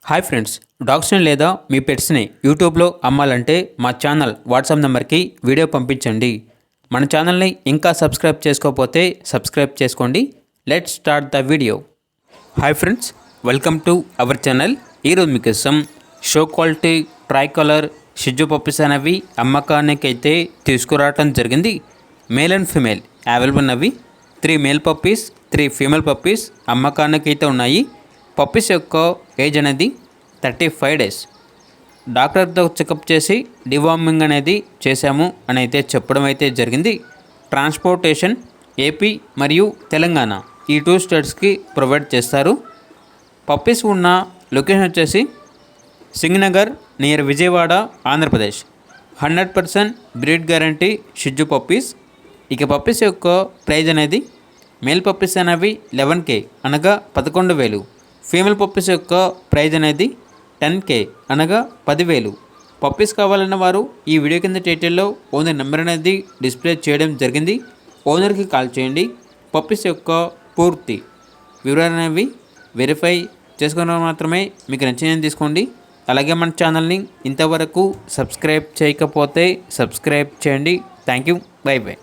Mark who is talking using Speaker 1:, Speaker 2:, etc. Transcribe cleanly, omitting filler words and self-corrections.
Speaker 1: Hi friends, డాగ్స్ని లేదా మీ పెట్స్ని యూట్యూబ్లో అమ్మాలంటే మా ఛానల్ వాట్సాప్ నెంబర్కి వీడియో పంపించండి. మన ఛానల్ని ఇంకా సబ్స్క్రైబ్ చేసుకోకపోతే సబ్స్క్రైబ్ చేసుకోండి. Let's start the video. Hi friends, welcome to our channel. ఈరోజు మీకోసం షో క్వాలిటీ ట్రై కలర్ షిజు పప్పీస్ అనేవి అమ్మకానికి అయితే తీసుకురావటం జరిగింది. మేల్ అండ్ ఫీమేల్ అవైలబుల్ ఉన్నవి. 3 మేల్ పప్పీస్ 3 ఫీమేల్ పప్పీస్ అమ్మకానికి అయితే ఉన్నాయి. పప్పీస్ యొక్క ఏజ్ అనేది 35 డేస్. డాక్టర్తో చెకప్ చేసి డివార్మింగ్ అనేది చేశాము అని అయితే చెప్పడం అయితే జరిగింది. ట్రాన్స్పోర్టేషన్ ఏపీ మరియు తెలంగాణ ఈ 2 స్టేట్స్కి ప్రొవైడ్ చేస్తారు. పప్పీస్ ఉన్న లొకేషన్ వచ్చేసి Singhnagar near Vijayawada, Andhra Pradesh. 100% breed guarantee షిజు పప్పీస్. ఇక పప్పీస్ యొక్క ప్రైజ్ అనేది మేల్ పప్పీస్ అనేవి 11K అనగా 11,000. ఫీమేల్ పప్పీస్ యొక్క ప్రైజ్ అనేది 10K అనగా 10,000. పప్పీస్ కావాలన్న వారు ఈ వీడియో కింద టైటిల్లో ఓనర్ నెంబర్ అనేది డిస్ప్లే చేయడం జరిగింది. ఓనర్కి కాల్ చేయండి. పప్పీస్ యొక్క పూర్తి వివరాలు అనేవి వెరిఫై చేసుకున్న మాత్రమే మీకు నచ్చినది తీసుకోండి. అలాగే మన ఛానల్ని ఇంతవరకు సబ్స్క్రైబ్ చేయకపోతే సబ్స్క్రైబ్ చేయండి. Thank you. By by.